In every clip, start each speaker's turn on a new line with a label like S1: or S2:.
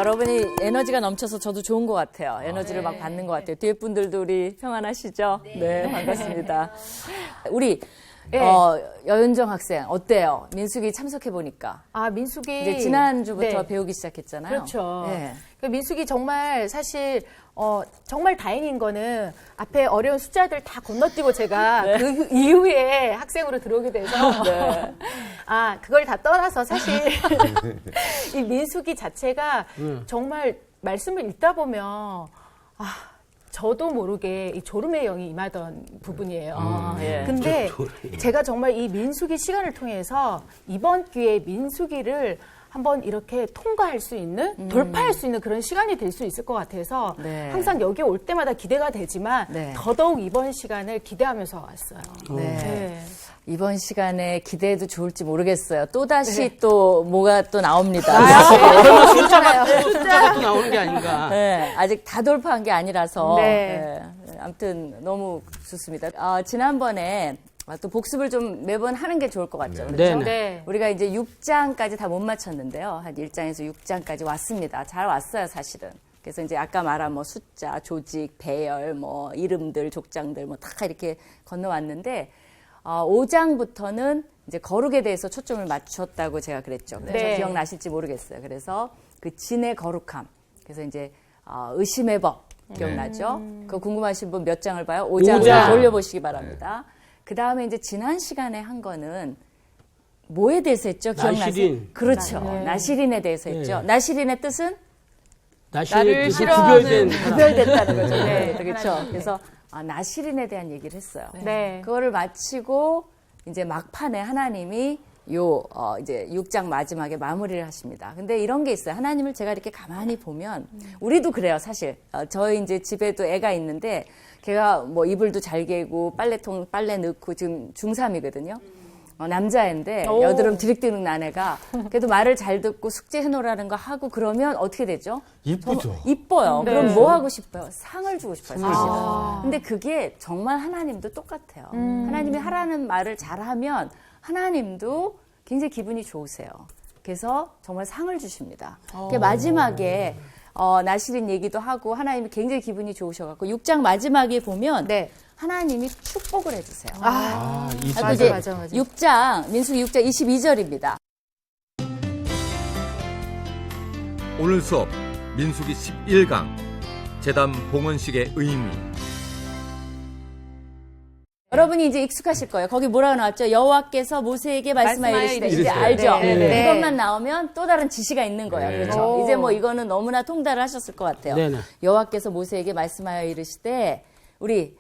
S1: 여러분이 에너지가 넘쳐서 저도 좋은 것 같아요. 에너지를 막 받는 것 같아요. 뒤에 분들도 우리 평안하시죠? 네, 반갑습니다. 우리 여윤정 학생 어때요? 민숙이 참석해 보니까.
S2: 아, 민숙이
S1: 이제 지난주부터 배우기 시작했잖아요.
S2: 그렇죠.
S1: 네.
S2: 민숙이 정말 사실 정말 다행인 거는 앞에 어려운 숫자들 다 건너뛰고 제가 그 이후에 학생으로 들어오게 돼서 아, 그걸 다 떠나서 사실 이 민숙이 자체가 정말 말씀을 읽다 보면 저도 모르게 이 졸음의 영이 임하던 부분이에요. 근데 제가 정말 이 민숙이 시간을 통해서 이번 기회에 민숙이를 한번 이렇게 통과할 수 있는, 돌파할 수 있는 그런 시간이 될 수 있을 것 같아서 항상 여기 올 때마다 기대가 되지만 더더욱 이번 시간을 기대하면서 왔어요.
S1: 이번 시간에 기대해도 좋을지 모르겠어요. 또다시 또 뭐가 또 나옵니다.
S3: 숫자가 또 나오는 게 아닌가.
S1: 네, 아직 다 돌파한 게 아니라서. 아무튼 너무 좋습니다. 지난번에 또 복습을 좀 매번 하는 게 좋을 것 같죠. 그렇죠? 우리가 이제 6장까지 다 못 맞췄는데요. 한 1장에서 6장까지 왔습니다. 잘 왔어요, 사실은. 그래서 이제 아까 말한 뭐 숫자, 조직, 배열, 뭐 이름들, 족장들 뭐 다 이렇게 건너왔는데 5장부터는 이제 거룩에 대해서 초점을 맞췄다고 제가 그랬죠. 기억나실지 모르겠어요. 그래서 그 진의 거룩함. 그래서 이제 의심의 법 기억나죠? 그거 궁금하신 분 몇 장을 봐요? 5장을 돌려보시기 바랍니다. 그 다음에 이제 지난 시간에 한 거는 뭐에 대해서 했죠? 기억나세요?
S3: 나시린.
S1: 그렇죠. 나시린에 대해서 했죠. 나시린의 뜻은?
S3: 나를 싫어하는
S1: 구별됐다는 거죠. 그렇죠. 그래서 나시린에 대한 얘기를 했어요. 그거를 마치고 이제 막판에 하나님이 이제 6장 마지막에 마무리를 하십니다. 근데 이런 게 있어요. 하나님을 제가 이렇게 가만히 보면, 우리도 그래요, 사실. 저희 이제 집에도 애가 있는데, 걔가 뭐 이불도 잘 개고, 빨래통 빨래 넣고, 지금 중3이거든요. 남자애인데, 여드름 드릭드릭 난 애가, 그래도 말을 잘 듣고 숙제 해놓으라는 거 하고 그러면 어떻게 되죠?
S4: 이쁘죠.
S1: 이뻐요. 그럼 뭐 하고 싶어요? 상을 주고 싶어요, 사실은. 근데 그게 정말 하나님도 똑같아요. 하나님이 하라는 말을 잘하면, 하나님도 굉장히 기분이 좋으세요. 그래서 정말 상을 주십니다. 마지막에 나시린 얘기도 하고 하나님이 굉장히 기분이 좋으셔갖고 6장 마지막에 보면 하나님이 축복을 해주세요.
S2: 맞아.
S1: 6장 민수기 6장 22절입니다.
S4: 오늘 수업 민수기 11강 제단 봉헌식의 의미.
S1: 여러분이 이제 익숙하실 거예요. 거기 뭐라고 나왔죠? 여호와께서 모세에게 말씀하여 이르시되. 이제 알죠? 그것만 나오면 또 다른 지시가 있는 거예요. 그렇죠? 이제 뭐 이거는 너무나 통달을 하셨을 것 같아요. 여호와께서 모세에게 말씀하여 이르시되 우리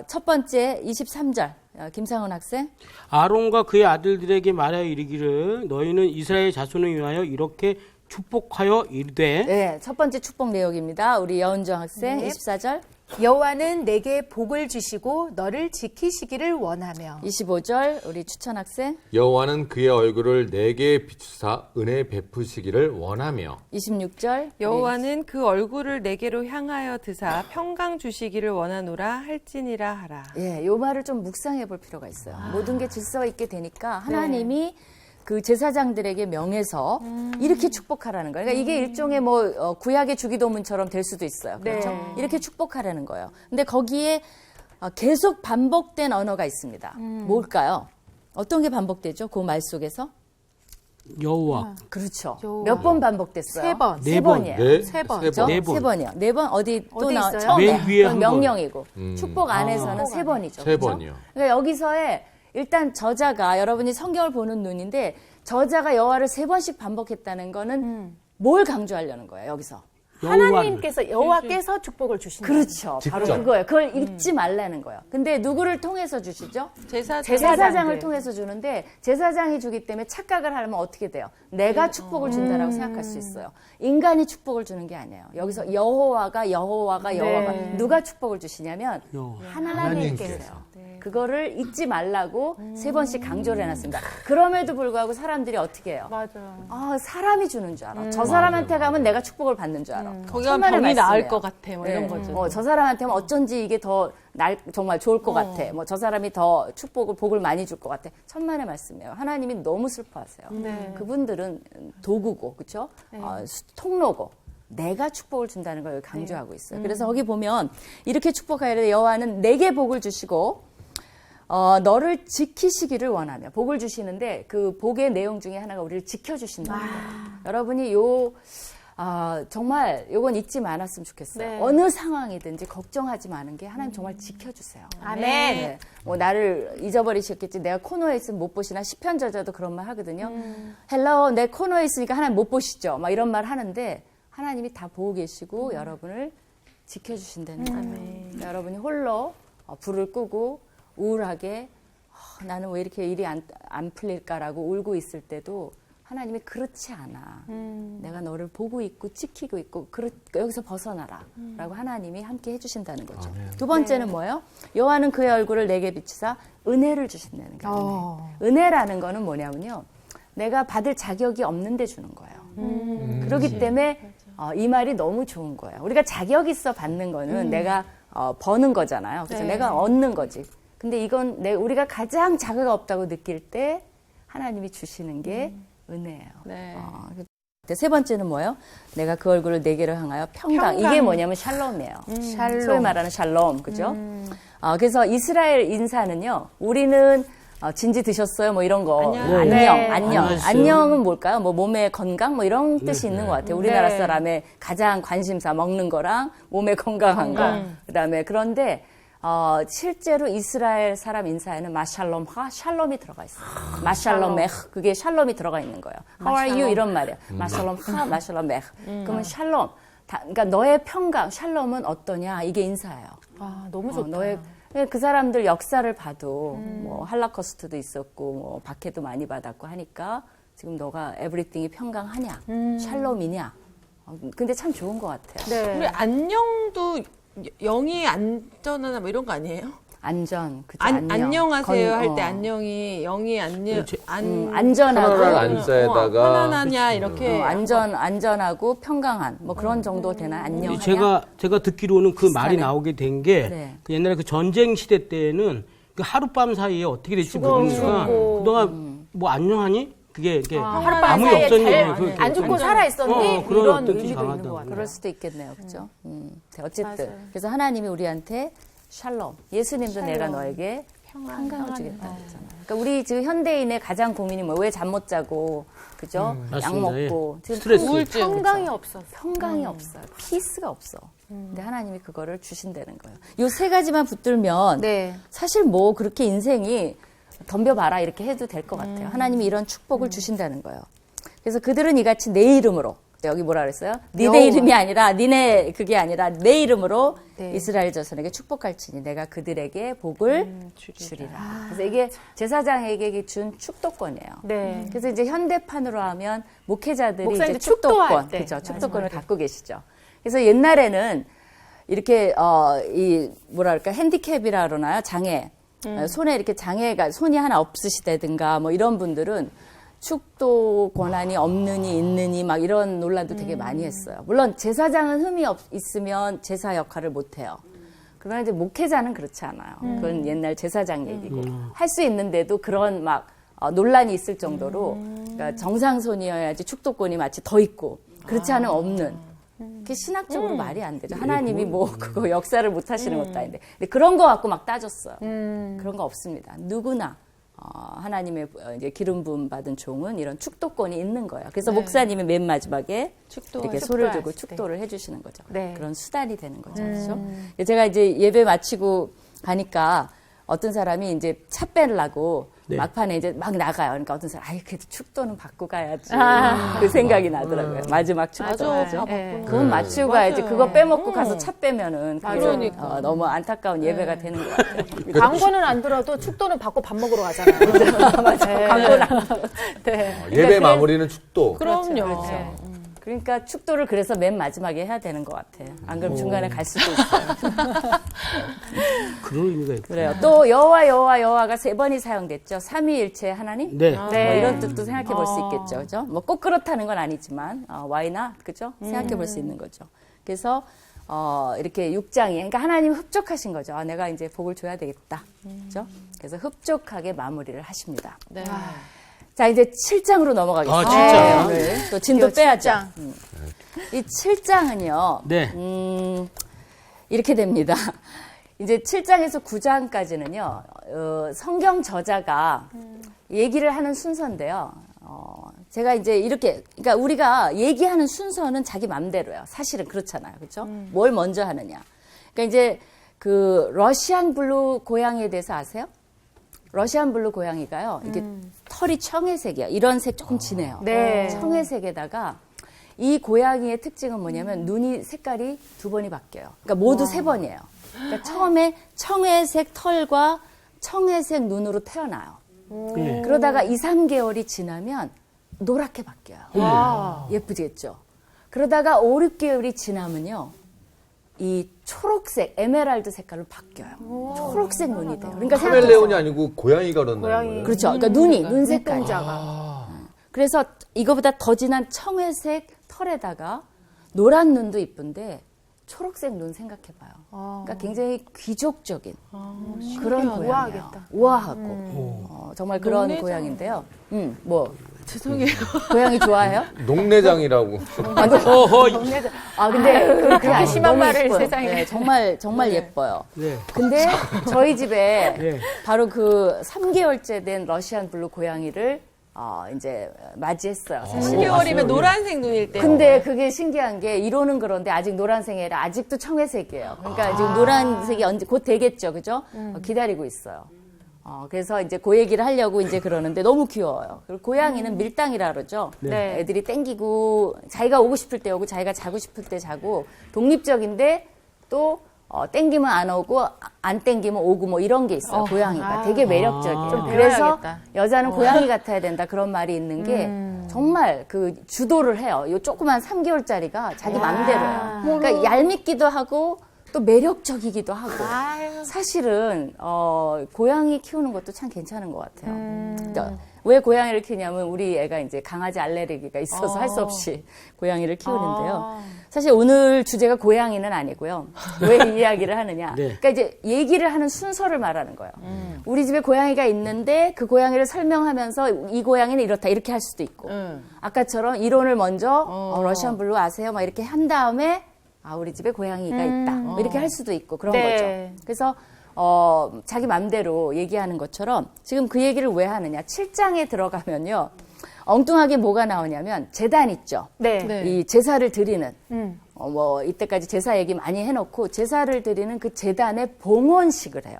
S1: 첫 번째 23절 김상훈 학생.
S3: 아론과 그의 아들들에게 말하여 이르기를 너희는 이스라엘 자손을 위하여 이렇게 축복하여 이르되.
S1: 첫 번째 축복 내용입니다. 우리 여은정 학생 24절.
S2: 여호와는 내게 복을 주시고 너를 지키시기를 원하며.
S1: 25절 우리 추천 학생.
S5: 여호와는 그의 얼굴을 내게 비추사 은혜 베푸시기를 원하며.
S1: 26절
S6: 여호와는 그 얼굴을 내게로 향하여 드사 평강 주시기를 원하노라 할지니라 하라.
S1: 요 말을 좀 묵상해 볼 필요가 있어요. 모든 게 질서가 있게 되니까 하나님이 그 제사장들에게 명해서 이렇게 축복하라는 거예요. 그러니까 이게 일종의 뭐 구약의 주기도문처럼 될 수도 있어요. 그렇죠? 이렇게 축복하라는 거예요. 근데 거기에 계속 반복된 언어가 있습니다. 뭘까요? 어떤 게 반복되죠? 그 말 속에서?
S3: 여호와.
S1: 그렇죠. 몇 번 반복됐어요?
S2: 3번.
S3: 네 번.
S1: 3번이에요.
S2: 세 번.
S1: 그렇죠?
S3: 네 번.
S1: 3번이요. 4번 어디 또 나와?
S2: 있어요?
S1: 처음에.
S3: 맨 위에 한 번.
S1: 명령이고. 축복 안에서는 3번이죠.
S5: 3번이요.
S1: 그러니까 여기서의 일단 저자가 여러분이 성경을 보는 눈인데 저자가 여호와를 3번씩 반복했다는 거는 뭘 강조하려는 거예요, 여기서?
S2: 하나님께서 여호와께서 축복을 주신다.
S1: 그렇죠. 바로
S5: 직접.
S1: 그거예요. 그걸 잊지 말라는 거예요. 근데 누구를 통해서 주시죠?
S6: 제사장들.
S1: 제사장을 통해서 주는데 제사장이 주기 때문에 착각을 하면 어떻게 돼요? 내가 축복을 준다라고 생각할 수 있어요. 인간이 축복을 주는 게 아니에요. 여기서 여호와가 누가 축복을 주시냐면 하나님께서요. 그거를 잊지 말라고 3번씩 강조를 해놨습니다. 그럼에도 불구하고 사람들이 어떻게 해요? 사람이 주는 줄 알아. 저 사람한테 가면 내가 축복을 받는 줄 알아.
S6: 거기가 병이 나을 것 같아. 뭐 이런 거죠.
S1: 저 사람한테는 어쩐지 이게 더 정말 좋을 것 같아. 뭐 저 사람이 더 복을 많이 줄 것 같아. 천만의 말씀이에요. 하나님이 너무 슬퍼하세요. 그분들은 도구고, 그렇죠? 통로고. 내가 축복을 준다는 걸 강조하고 있어요. 그래서 거기 보면 이렇게 축복하여 여호와는 내게 복을 주시고 너를 지키시기를 원하며 복을 주시는데 그 복의 내용 중에 하나가 우리를 지켜주신다는 거예요. 여러분이 정말 요건 잊지 않았으면 좋겠어요.
S2: 네.
S1: 어느 상황이든지 걱정하지 마는 게 하나님 정말 지켜주세요.
S2: 아멘.
S1: 네. 뭐 나를 잊어버리셨겠지. 내가 코너에 있으면 못 보시나 시편 저자도 그런 말 하거든요. 헬로 내 코너에 있으니까 하나님 못 보시죠. 막 이런 말 하는데 하나님이 다 보고 계시고 여러분을 지켜주신다는 거예요. 여러분이 홀로 불을 끄고 우울하게 나는 왜 이렇게 일이 안 풀릴까라고 울고 있을 때도 하나님이 그렇지 않아. 내가 너를 보고 있고 지키고 있고 여기서 벗어나라 라고 하나님이 함께 해주신다는 거죠. 두 번째는 뭐예요? 여호와는 그의 얼굴을 내게 비추사 은혜를 주신다는 거예요. 은혜라는 거는 뭐냐면요. 내가 받을 자격이 없는데 주는 거예요. 그렇기 때문에 이 말이 너무 좋은 거예요. 우리가 자격 있어 받는 거는 내가 버는 거잖아요. 그래서 내가 얻는 거지. 근데 이건 우리가 가장 자격 없다고 느낄 때 하나님이 주시는 게 은혜예요.
S6: 네.
S1: 세 번째는 뭐예요? 내가 그 얼굴을 내게로 향하여 평강. 이게 뭐냐면 샬롬이에요.
S2: 샬롬.
S1: 소위 말하는 샬롬, 그죠? 그래서 이스라엘 인사는요, 우리는 진지 드셨어요? 뭐 이런 거. 안녕.
S2: 네.
S1: 안녕은 뭘까요? 뭐 몸의 건강? 뭐 이런 뜻이 있는 것 같아요. 우리나라 사람의 가장 관심사 먹는 거랑 몸의 건강한 거. 그다음에 그런데 실제로 이스라엘 사람 인사에는 마샬롬하 샬롬이 들어가 있어요. 마샬롬에흐 그게 샬롬이 들어가 있는 거예요. How are you 이런 말이에요. 마샬롬하 마샬롬에흐. 그러면 샬롬. 그러니까 너의 평강 샬롬은 어떠냐 이게 인사예요.
S2: 너무 좋다.
S1: 그 사람들 역사를 봐도 뭐 할라코스트도 있었고 뭐 박해도 많이 받았고 하니까 지금 너가 에브리띵이 평강하냐 샬롬이냐. 근데 참 좋은 것 같아요.
S2: 네.
S6: 우리 안녕도 영이 안전하나 뭐 이런 거 아니에요?
S1: 안전, 그죠?
S6: 안녕하세요 할 때 안녕이 영이
S1: 안전하고
S5: 편안한 안자에다가
S6: 편안하냐 이렇게
S1: 안전하고 평강한 뭐 그런 정도 되나 안녕하냐?
S3: 제가 듣기로는 그 말이
S1: 비슷하네.
S3: 나오게 된 게
S1: 네.
S3: 그 옛날에 그 전쟁 시대 때는 그 하룻밤 사이에 어떻게 될지 모르니까 그동안 뭐 안녕하니? 그게 아무 일 없었니?
S2: 안 죽고 살아 있었니?
S3: 그런
S2: 이런
S3: 뜻이
S2: 의미도
S3: 강하다.
S2: 있는 것 같아요.
S1: 그럴 수도 있겠네요, 그죠? 어쨌든
S2: 맞아요.
S1: 그래서 하나님이 우리한테 샬롬, 예수님도 내가 너에게 평강을 주겠다 그랬잖아요. 그러니까 우리 지금 현대인의 가장 고민이 뭐 왜 잠 못 자고, 그죠? 약
S3: 맞습니다.
S1: 먹고 지금
S3: 스트레스.
S1: 우울증,
S2: 평강이
S1: 그죠?
S2: 없어서.
S1: 평강이 없어요. 피스가 없어. 근데 하나님이 그거를 주신다는 거예요. 요 세 가지만 붙들면
S2: 네.
S1: 사실 뭐 그렇게 인생이 덤벼봐라 이렇게 해도 될 것 같아요. 하나님이 이런 축복을 주신다는 거예요. 그래서 그들은 이같이 내 이름으로 여기 뭐라 그랬어요? 니네 이름이 아니라 니네 그게 아니라 내 이름으로
S2: 네.
S1: 이스라엘 자손에게 축복할지니 내가 그들에게 복을 주리라. 그래서 이게 제사장에게 준 축도권이에요.
S2: 네.
S1: 그래서 이제 현대판으로 하면 목회자들이
S2: 목사님들
S1: 이제 축도권,
S2: 축도할 때.
S1: 그렇죠? 축도권을 갖고 계시죠. 그래서 옛날에는 이렇게 이 뭐랄까 핸디캡이라 그러나요? 장애. 손에 이렇게 장애가 손이 하나 없으시다든가 뭐 이런 분들은 축도 권한이 없느니 있느니 막 이런 논란도 되게 많이 했어요. 물론 제사장은 흠이 있으면 제사 역할을 못 해요. 그러나 이제 목회자는 그렇지 않아요. 그건 옛날 제사장 얘기고 할 수 있는데도 그런 막 논란이 있을 정도로 그러니까 정상손이어야지 축도권이 마치 더 있고 그렇지 않으면 없는. 그게 신학적으로 말이 안 되죠. 하나님이 뭐 그거 역사를 못 하시는 것도 아닌데. 근데 그런 거 갖고 막 따졌어요. 그런 거 없습니다. 누구나 하나님의 이제 기름 부음 받은 종은 이런 축도권이 있는 거예요. 그래서 목사님이 맨 마지막에 이렇게 소를 들고 축도를 해주시는 거죠.
S2: 네.
S1: 그런 수단이 되는 거죠. 그렇죠? 제가 이제 예배 마치고 가니까 어떤 사람이 이제 차 빼려고 막판에 이제 막 나가요. 그러니까 어떤 사람, 그래도 축도는 받고 가야지. 그 생각이 나더라고요. 마지막 축도.
S6: 맞아.
S1: 그건 맞추고 가야지. 그거 빼먹고 가서 차 빼면은 그게 너무 안타까운 예배가 되는 것 같아요.
S2: 광고는 안 들어도 축도는 받고 밥 먹으러 가잖아요.
S1: 맞아요. 광고는 안 들어도.
S2: 네.
S5: 예배 마무리는 축도.
S6: 그럼요.
S1: 그렇죠. 그러니까 축도를 그래서 맨 마지막에 해야 되는 것 같아요. 안 그러면 중간에 갈 수도 있어요.
S3: 그런 의미가 있고.
S1: 그래요. 또 여호와가 세 번이 사용됐죠. 삼위일체 하나님.
S3: 네.
S1: 뭐 이런 뜻도 생각해 볼 수 있겠죠. 그죠? 뭐 꼭 그렇다는 건 아니지만 why not? 그죠? 생각해 볼 수 있는 거죠. 그래서 이렇게 6장이 그러니까 하나님 흡족하신 거죠. 내가 이제 복을 줘야 되겠다. 그죠? 그래서 흡족하게 마무리를 하십니다.
S6: 네.
S1: 자, 이제 7장으로 넘어가겠습니다.
S3: 진짜요?
S1: 네. 또 진도 빼야죠. 이 7장은요.
S3: 네.
S1: 이렇게 됩니다. 이제 7장에서 9장까지는요. 성경 저자가 얘기를 하는 순서인데요. 제가 이제 이렇게, 그러니까 우리가 얘기하는 순서는 자기 맘대로예요. 사실은 그렇잖아요. 그렇죠? 뭘 먼저 하느냐. 그러니까 이제 그 러시안 블루 고양이에 대해서 아세요? 러시안 블루 고양이가요. 이게 털이 청회색이야. 이런 색 조금 진해요.
S2: 네.
S1: 청회색에다가 이 고양이의 특징은 뭐냐면 눈이 색깔이 2번이 바뀌어요. 그러니까 모두 3번이에요. 그러니까 처음에 청회색 털과 청회색 눈으로 태어나요.
S3: 예.
S1: 그러다가 2, 3개월이 지나면 노랗게 바뀌어요.
S2: 와.
S1: 예쁘겠죠? 그러다가 5, 6개월이 지나면요. 이 초록색, 에메랄드 색깔로 바뀌어요. 초록색 눈이 돼요. 그러니까
S5: 카멜레온이 아니고 고양이가 그런다는
S2: 고양이.
S5: 거예요.
S1: 그렇죠. 그러니까 눈 색깔이.
S2: 눈동자가.
S1: 그래서 이거보다 더 진한 청회색 털에다가 노란 눈도 이쁜데 초록색 눈 생각해봐요. 그러니까 굉장히 귀족적인 그런 고양이에요.
S2: 우아하겠다.
S1: 우아하고 정말 그런
S6: 농내장.
S1: 고양인데요. 뭐
S6: 죄송해요.
S1: 고양이 좋아해요?
S5: 농내장이라고.
S1: 근데 그렇게
S2: 그렇게 심한
S1: 너무
S2: 말을
S1: 예뻐요.
S2: 세상에.
S1: 네, 정말 예뻐요.
S3: 네.
S1: 근데 저희 집에
S3: 네.
S1: 바로 그 3개월째 된 러시안 블루 고양이를 이제 맞이했어요. 사실.
S6: 10개월이면 노란색 눈일 때.
S1: 근데 그게 신기한 게 이론은 그런데 아직 노란색이 아니라 아직도 청회색이에요. 그러니까 지금 노란색이 언제 곧 되겠죠, 그죠? 기다리고 있어요. 그래서 이제 그 얘기를 하려고 이제 그러는데 너무 귀여워요. 그리고 고양이는 밀당이라 그러죠.
S2: 네.
S1: 애들이 땡기고 자기가 오고 싶을 때 오고 자기가 자고 싶을 때 자고 독립적인데 또 땡기면 안 오고 안 땡기면 오고 뭐 이런 게 있어요. 고양이가 되게 매력적이에요.
S2: 좀
S1: 그래서
S2: 배워야겠다.
S1: 여자는 고양이 같아야 된다 그런 말이 있는 게 정말 그 주도를 해요. 요 조그만 3개월짜리가 자기 맘대로예요. 그러니까 얄밉기도 하고 또 매력적이기도 하고. 사실은 고양이 키우는 것도 참 괜찮은 것 같아요. 그러니까 왜 고양이를 키우냐면 우리 애가 이제 강아지 알레르기가 있어서 할 수 없이 고양이를 키우는데요. 사실 오늘 주제가 고양이는 아니고요. 왜 이 이야기를 하느냐.
S3: 네.
S1: 그러니까 이제 얘기를 하는 순서를 말하는 거예요. 우리 집에 고양이가 있는데 그 고양이를 설명하면서 이 고양이는 이렇다 이렇게 할 수도 있고 아까처럼 이론을 먼저 러시안 블루 아세요? 막 이렇게 한 다음에 우리 집에 고양이가 있다. 뭐 이렇게 할 수도 있고 그런
S2: 네.
S1: 거죠. 그래서 자기 맘대로 얘기하는 것처럼 지금 그 얘기를 왜 하느냐. 7장에 들어가면요. 엉뚱하게 뭐가 나오냐면 제단 있죠.
S2: 네.
S6: 네.
S1: 이 제사를 드리는 뭐 이때까지 제사 얘기 많이 해놓고 제사를 드리는 그 제단의 봉헌식을 해요.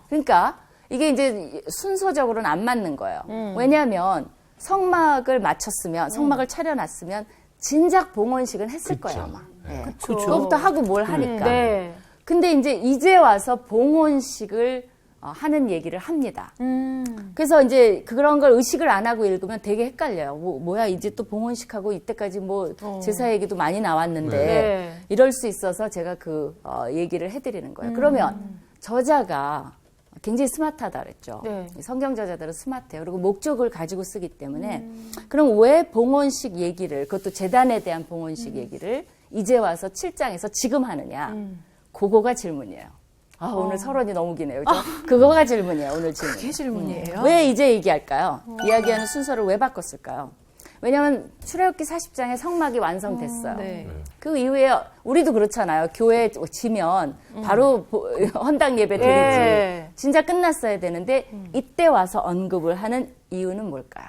S1: 그러니까 이게 이제 순서적으로는 안 맞는 거예요. 왜냐하면 성막을 마쳤으면 성막을 차려놨으면 진작 봉헌식은 했을 거예요 아마. 네. 그거부터 하고 뭘 하니까.
S2: 네.
S1: 근데 이제 와서 봉헌식을 하는 얘기를 합니다. 그래서 이제 그런 걸 의식을 안 하고 읽으면 되게 헷갈려요. 뭐야 이제 또 봉헌식하고 이때까지 뭐 제사 얘기도 많이 나왔는데
S2: 네.
S1: 이럴 수 있어서 제가 그 얘기를 해드리는 거예요. 그러면 저자가 굉장히 스마트하다 그랬죠.
S2: 네.
S1: 성경 저자들은 스마트해요. 그리고 목적을 가지고 쓰기 때문에 그럼 왜 봉헌식 얘기를 그것도 제단에 대한 봉헌식 얘기를 이제 와서 7장에서 지금 하느냐. 그거가 질문이에요. 오늘 서론이 너무 기네요. 그죠? 그거가 질문이에요. 오늘 질문.
S6: 그게 질문이에요?
S1: 왜 이제 얘기할까요? 이야기하는 순서를 왜 바꿨을까요? 왜냐하면 출애굽기 40장에 성막이 완성됐어요.
S6: 네.
S1: 그 이후에 우리도 그렇잖아요. 교회 지면 바로 헌당 예배 드리지.
S2: 네.
S1: 진짜 끝났어야 되는데 이때 와서 언급을 하는 이유는 뭘까요?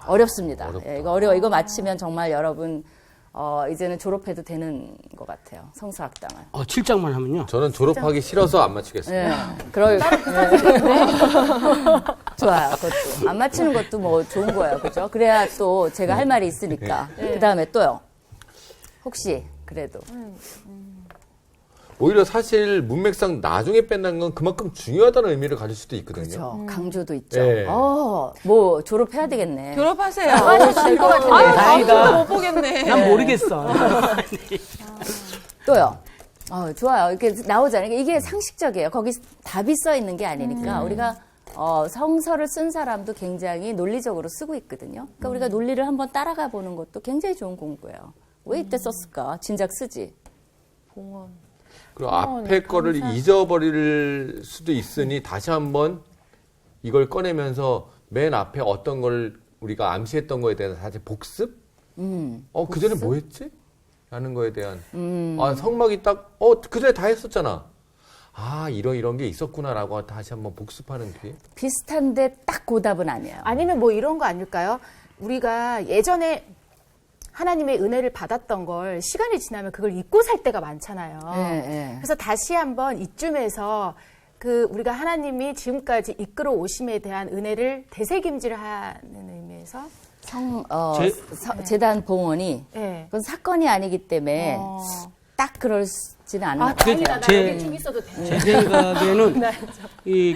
S1: 어렵습니다. 예, 이거 어려워. 이거 마치면 정말 여러분 이제는 졸업해도 되는 것 같아요. 성서학당을.
S3: 7장만 하면요.
S5: 저는 졸업하기 싫어서 안 마치겠습니다.
S1: 네. 좋아요. 그것도. 안 맞히는 것도 뭐 좋은 거예요. 그죠? 그래야 또 제가 할 말이 있으니까. 그 다음에 또요. 혹시, 그래도.
S5: 오히려 사실 문맥상 나중에 뺀다는 건 그만큼 중요하다는 의미를 가질 수도 있거든요.
S1: 그렇죠. 강조도 있죠.
S5: 네.
S1: 뭐, 졸업해야 되겠네.
S6: 졸업하세요.
S2: 될것 같은데.
S3: 다행이다.
S6: 못 보겠네.
S3: 난 모르겠어.
S1: 또요. 좋아요. 이렇게 나오잖아요. 이게 상식적이에요. 거기 답이 써 있는 게 아니니까 우리가 성서를 쓴 사람도 굉장히 논리적으로 쓰고 있거든요. 그러니까 우리가 논리를 한번 따라가 보는 것도 굉장히 좋은 공부예요. 왜 이때 썼을까? 진작 쓰지.
S6: 봉헌.
S5: 그리고 앞에 거를 잊어버릴 수도 있으니 다시 한번 이걸 꺼내면서 맨 앞에 어떤 걸 우리가 암시했던 거에 대해서 다시 복습? 그 전에 뭐 했지? 라는 거에 대한 성막이 딱 그전에 다 했었잖아. 이런 게 있었구나라고 다시 한번 복습하는 기회.
S1: 비슷한데 딱 그 답은 아니에요.
S2: 아니면 뭐 이런 거 아닐까요? 우리가 예전에 하나님의 은혜를 받았던 걸 시간이 지나면 그걸 잊고 살 때가 많잖아요.
S1: 네.
S2: 그래서 다시 한번 이쯤에서 우리가 하나님이 지금까지 이끌어 오심에 대한 은혜를 되새김질하는 의미에서
S1: 재단 봉헌이
S2: 네.
S1: 그건 사건이 아니기 때문에 딱 그럴지는 않은 것 같아요.
S2: 다행이다. 나 여기 좀 있어도 돼.
S3: 제 생각에는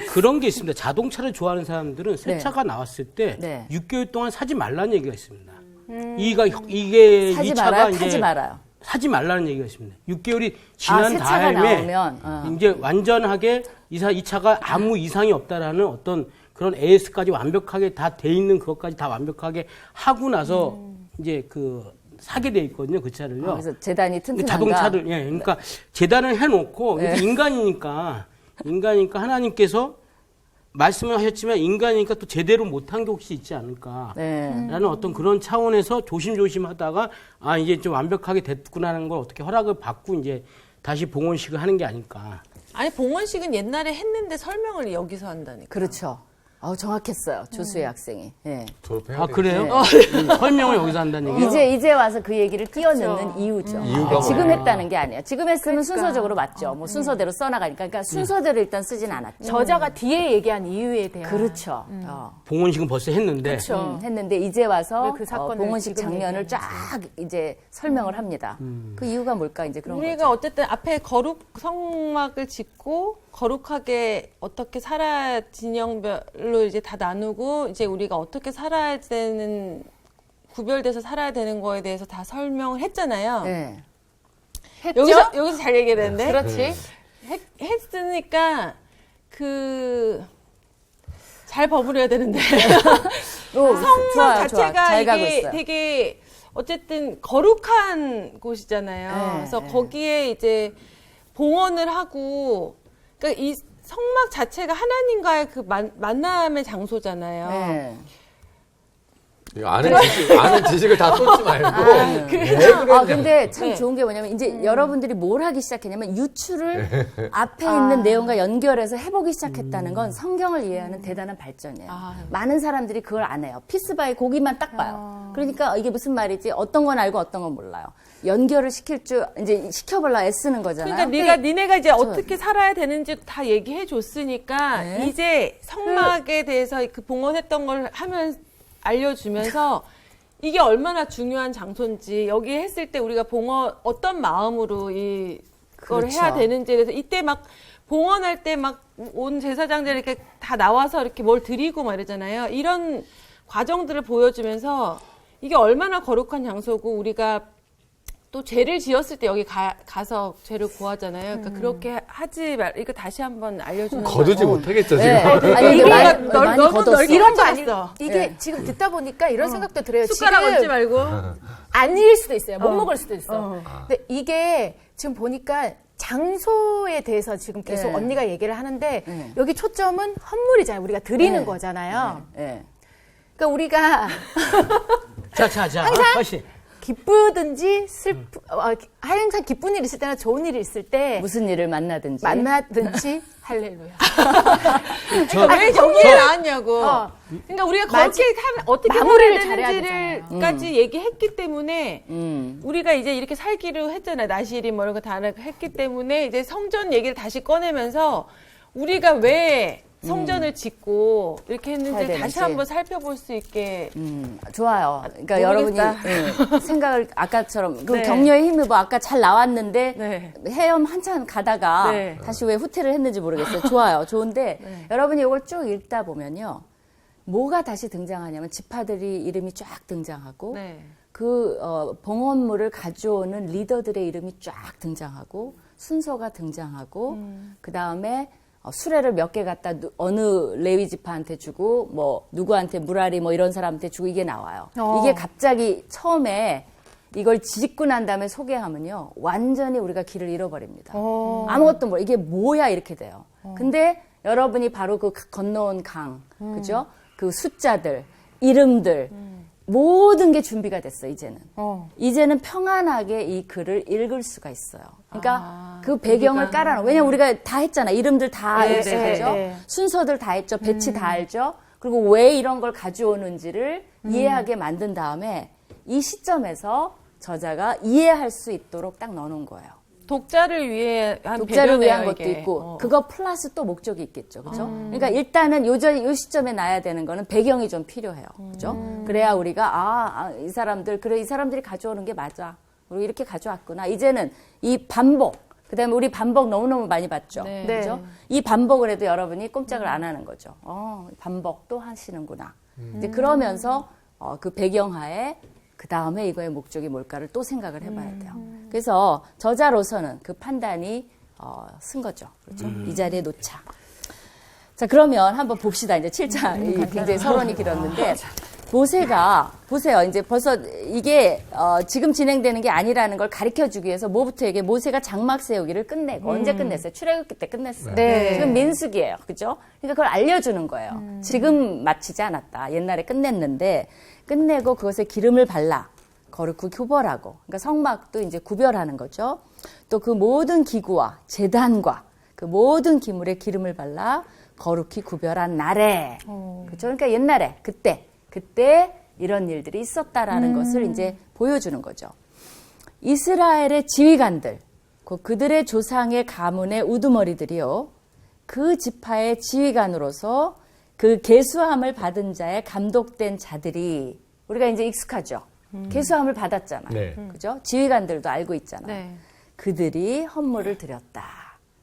S3: 그런 게 있습니다. 자동차를 좋아하는 사람들은 새
S1: 네.
S3: 차가 나왔을 때
S1: 네.
S3: 6개월 동안 사지 말라는 얘기가 있습니다. 이게
S1: 사지
S3: 이 차가
S1: 말아요?
S3: 이제
S1: 타지 말아요?
S3: 사지 말라는 얘기가 있습니다. 6개월이 지난
S1: 새 차가
S3: 다음에
S1: 나오면
S3: 이제 완전하게 이 차가 아무 이상이 없다라는 어떤 그런 AS까지 완벽하게 다 돼 있는 그것까지 다 완벽하게 하고 나서 이제 사게 돼 있거든요, 그 차를요.
S1: 그래서 재단이 튼튼한가?
S3: 자동차를 그러니까 재단을 해놓고 인간이니까 하나님께서 말씀을 하셨지만 인간이니까 또 제대로 못한 게 혹시 있지 않을까라는 어떤 그런 차원에서 조심조심하다가 이제 좀 완벽하게 됐구나라는 걸 어떻게 허락을 받고 이제 다시 봉헌식을 하는 게 아닐까.
S6: 아니 봉헌식은 옛날에 했는데 설명을 여기서 한다니까.
S1: 그렇죠. 정확했어요. 조수의 학생이. 예.
S5: 졸업해야
S3: 그래요? 설명을 여기서 한다는 얘기요?
S1: 이제 와서 그 얘기를 끼워넣는 이유죠.
S5: 이유가
S1: 지금
S5: 뭐예요?
S1: 했다는 게 아니에요. 지금 했으면 순서적으로 맞죠. 뭐 순서대로 써나가니까. 그러니까 순서대로 일단 쓰진 않았죠.
S2: 저자가 뒤에 얘기한 이유에 대한.
S1: 그렇죠.
S3: 봉헌식은 벌써 했는데.
S1: 했는데 이제 와서
S2: 그 사건을
S1: 봉헌식
S2: 지금
S1: 장면을 쫙 이제 설명을 합니다. 그 이유가 뭘까 이제 그런
S6: 우리가
S1: 거죠.
S6: 어쨌든 앞에 거룩 성막을 짓고 거룩하게 어떻게 살아야 진영별로 이제 다 나누고 이제 우리가 어떻게 살아야 되는 구별돼서 살아야 되는 거에 대해서 다 설명을 했잖아요.
S1: 네.
S6: 여기서 잘 얘기해야 되는데.
S2: 그렇지.
S6: 했으니까 잘 버무려야 되는데 성막 자체가
S1: 잘 가고
S6: 이게
S1: 있어요.
S6: 되게 어쨌든 거룩한 곳이잖아요.
S1: 네,
S6: 그래서
S1: 네.
S6: 거기에 이제 봉헌을 하고 그러니까 이 성막 자체가 하나님과의 그 만남의 장소잖아요.
S1: 네.
S5: 아는 지식을 다 쏟지 말고.
S1: 근데 참
S6: 네.
S1: 좋은 게 뭐냐면 이제 여러분들이 뭘 하기 시작했냐면 유추를 앞에 있는 내용과 연결해서 해보기 시작했다는 건 성경을 이해하는 대단한 발전이에요. 많은 사람들이 그걸 안 해요. 피스바에 고기만 딱 봐요. 그러니까 이게 무슨 말이지? 어떤 건 알고 어떤 건 몰라요. 연결을 시킬 줄 이제 시켜보려 애쓰는 거잖아요.
S6: 그러니까 니네가 이제 어떻게 살아야 되는지 다 얘기해 줬으니까
S1: 네.
S6: 이제 성막에 대해서 그 봉헌했던 걸 하면 알려주면서 이게 얼마나 중요한 장소인지 여기 했을 때 우리가 봉헌 어떤 마음으로 이걸
S1: 그렇죠.
S6: 해야 되는지에 대해서 이때 막 봉헌할 때 막 온 제사장들 이렇게 다 나와서 이렇게 뭘 드리고 막 이러잖아요. 이런 과정들을 보여주면서 이게 얼마나 거룩한 장소고 우리가 또 죄를 지었을 때 여기 가서 죄를 고하잖아요. 그러니까 그렇게 하지 말. 이거 다시 한번 알려주는
S5: 거두지 못하겠죠, 지금.
S1: 네. 아니,
S2: 이게
S1: 많이
S6: 너무
S1: 걷었어.
S6: 넓게
S2: 이런 거
S6: 펼쳐졌어.
S2: 아니에요. 이게 지금 듣다 보니까 이런 생각도 들어요.
S6: 숟가락 얹지
S2: 지금
S6: 말고.
S2: 아닐 수도 있어요. 못 먹을 수도 있어. 근데 이게 지금 보니까 장소에 대해서 지금 계속
S1: 네.
S2: 언니가 얘기를 하는데 여기 초점은 헌물이잖아요. 우리가 드리는
S1: 네.
S2: 거잖아요.
S1: 네.
S2: 그러니까 우리가
S3: 자. 다시.
S2: 기쁘든지 항상 기쁜 일 있을 때나 좋은 일이 있을 때
S1: 무슨 일을 만나든지.
S2: 만나든지 할렐루야.
S6: 왜 여기에 나왔냐고. 그러니까 우리가
S2: 맞아.
S6: 그렇게 어떻게
S2: 마무리를
S6: 살아야
S2: 잘해야
S6: 되는지까지 얘기했기 때문에 우리가 이제 이렇게 살기로 했잖아요. 나시일이 뭐 이런 거 다 했기 때문에 이제 성전 얘기를 다시 꺼내면서 우리가 왜 성전을 짓고 이렇게 했는지
S1: 해야
S6: 다시
S1: 되는지.
S6: 한번 살펴볼 수 있게.
S1: 좋아요. 그러니까
S6: 모르겠다.
S1: 여러분이 생각을 아까처럼 그
S6: 네.
S1: 격려에 힘입어 아까 잘 나왔는데
S6: 네.
S1: 헤엄 한참 가다가
S6: 네.
S1: 다시 왜 후퇴를 했는지 모르겠어요. 좋아요. 좋은데 여러분이 이걸 쭉 읽다 보면요. 뭐가 다시 등장하냐면 지파들이 이름이 쫙 등장하고
S6: 네.
S1: 봉헌물을 가져오는 리더들의 이름이 쫙 등장하고 순서가 등장하고 그다음에 수레를 몇 개 갖다 어느 레위 지파한테 주고 뭐 누구한테 무라리 뭐 이런 사람한테 주고 이게 나와요. 이게 갑자기 처음에 이걸 짓고 난 다음에 소개하면요. 완전히 우리가 길을 잃어버립니다. 아무것도 몰라. 이게 뭐야 이렇게 돼요. 근데 여러분이 바로 그 건너온 강, 그죠? 그 숫자들, 이름들 모든 게 준비가 됐어, 이제는. 이제는 평안하게 이 글을 읽을 수가 있어요. 그러니까 그 배경을 깔아놓은, 왜냐면 우리가 다 했잖아. 이름들 다 익숙하죠. 순서들 다 했죠. 배치 다 알죠. 그리고 왜 이런 걸 가져오는지를 이해하게 만든 다음에 이 시점에서 저자가 이해할 수 있도록 딱 넣어놓은 거예요.
S6: 독자를 위해 한
S1: 독자를 위한
S6: 배려네요,
S1: 것도
S6: 이게.
S1: 있고 그거 플러스 또 목적이 있겠죠, 그죠? 그러니까 일단은 요 시점에 놔야 되는 거는 배경이 좀 필요해요, 그죠? 그래야 우리가 이 사람들 그래 이 사람들이 가져오는 게 맞아, 우리 이렇게 가져왔구나. 이제는 이 반복, 그다음에 우리 반복 너무너무 많이 봤죠,
S6: 네.
S1: 그죠? 이 반복을 해도 여러분이 꼼짝을 안 하는 거죠. 반복도 하시는구나. 이제 그러면서 그 배경하에 그 다음에 이거의 목적이 뭘까를 또 생각을 해봐야 돼요. 그래서 저자로서는 그 판단이 쓴 거죠. 그렇죠? 이 자리에 놓자. 자, 그러면 한번 봅시다. 이제 7장. 굉장히 서론이 길었는데. 모세가, 보세요. 이제 벌써 이게, 지금 진행되는 게 아니라는 걸 가르쳐 주기 위해서 뭐부터 얘기해? 모세가 장막 세우기를 끝내고, 언제 끝냈어요? 출애굽기 때 끝냈어요.
S2: 네.
S1: 지금 민수기예요. 그죠? 그러니까 그걸 알려주는 거예요. 지금 마치지 않았다. 옛날에 끝냈는데, 끝내고 그것에 기름을 발라 거룩히 구별하고, 그러니까 성막도 이제 구별하는 거죠. 또 그 모든 기구와 제단과 그 모든 기물에 기름을 발라 거룩히 구별한 날에, 그렇죠? 그러니까 옛날에 그때 이런 일들이 있었다라는 것을 이제 보여주는 거죠. 이스라엘의 지휘관들, 그들의 조상의 가문의 우두머리들이요, 그 지파의 지휘관으로서 그 계수함을 받은 자의 감독된 자들이, 우리가 이제 익숙하죠. 계수함을 받았잖아.
S5: 네.
S1: 그죠? 지휘관들도 알고 있잖아.
S6: 네.
S1: 그들이 헌물을 드렸다.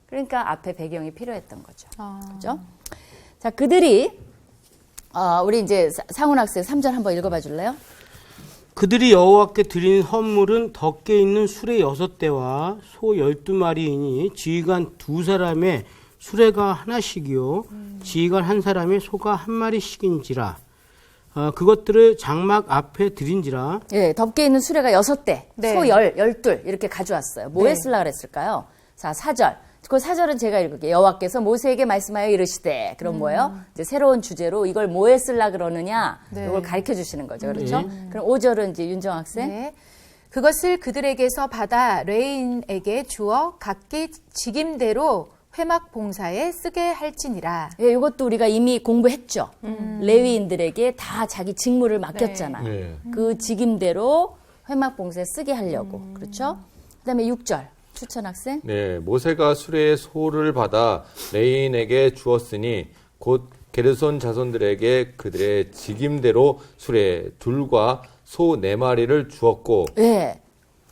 S1: 그러니까 앞에 배경이 필요했던 거죠. 그죠? 자, 그들이, 우리 이제 상훈 학생 3절 한번 읽어봐 줄래요?
S3: 그들이 여호와께 드린 헌물은 덮개 있는 수레 6대와 소 12마리이니 지휘관 2사람의 수레가 하나씩이요 지휘관 1사람의 소가 1마리씩인지라. 그것들을 장막 앞에 드린지라.
S1: 예, 덮개 있는 수레가 6대,
S2: 네.
S1: 소 12 이렇게 가져왔어요. 뭐에
S2: 네.
S1: 쓰려고 그랬을까요? 자, 4절. 그 4절은 제가 읽을게요. 여호와께서 모세에게 말씀하여 이르시되. 그럼 뭐예요? 이제 새로운 주제로 이걸 뭐에 쓰려고 그러느냐?
S2: 네.
S1: 이걸 가르쳐 주시는 거죠. 그렇죠? 그럼 5절은 이제 윤정 학생.
S2: 네. 그것을 그들에게서 받아 레인에게 주어 각기 직임대로 회막 봉사에 쓰게 할지니라.
S1: 예, 이것도 우리가 이미 공부했죠. 레위인들에게 다 자기 직무를 맡겼잖아요.
S5: 네.
S1: 그 직임대로 회막 봉사에 쓰게 하려고. 그렇죠? 그다음에 6절. 추천 학생.
S5: 네, 모세가 수레의 소를 받아 레인에게 주었으니 곧 게르손 자손들에게 그들의 직임대로 수레 둘과 소 4마리를 주었고.
S1: 예.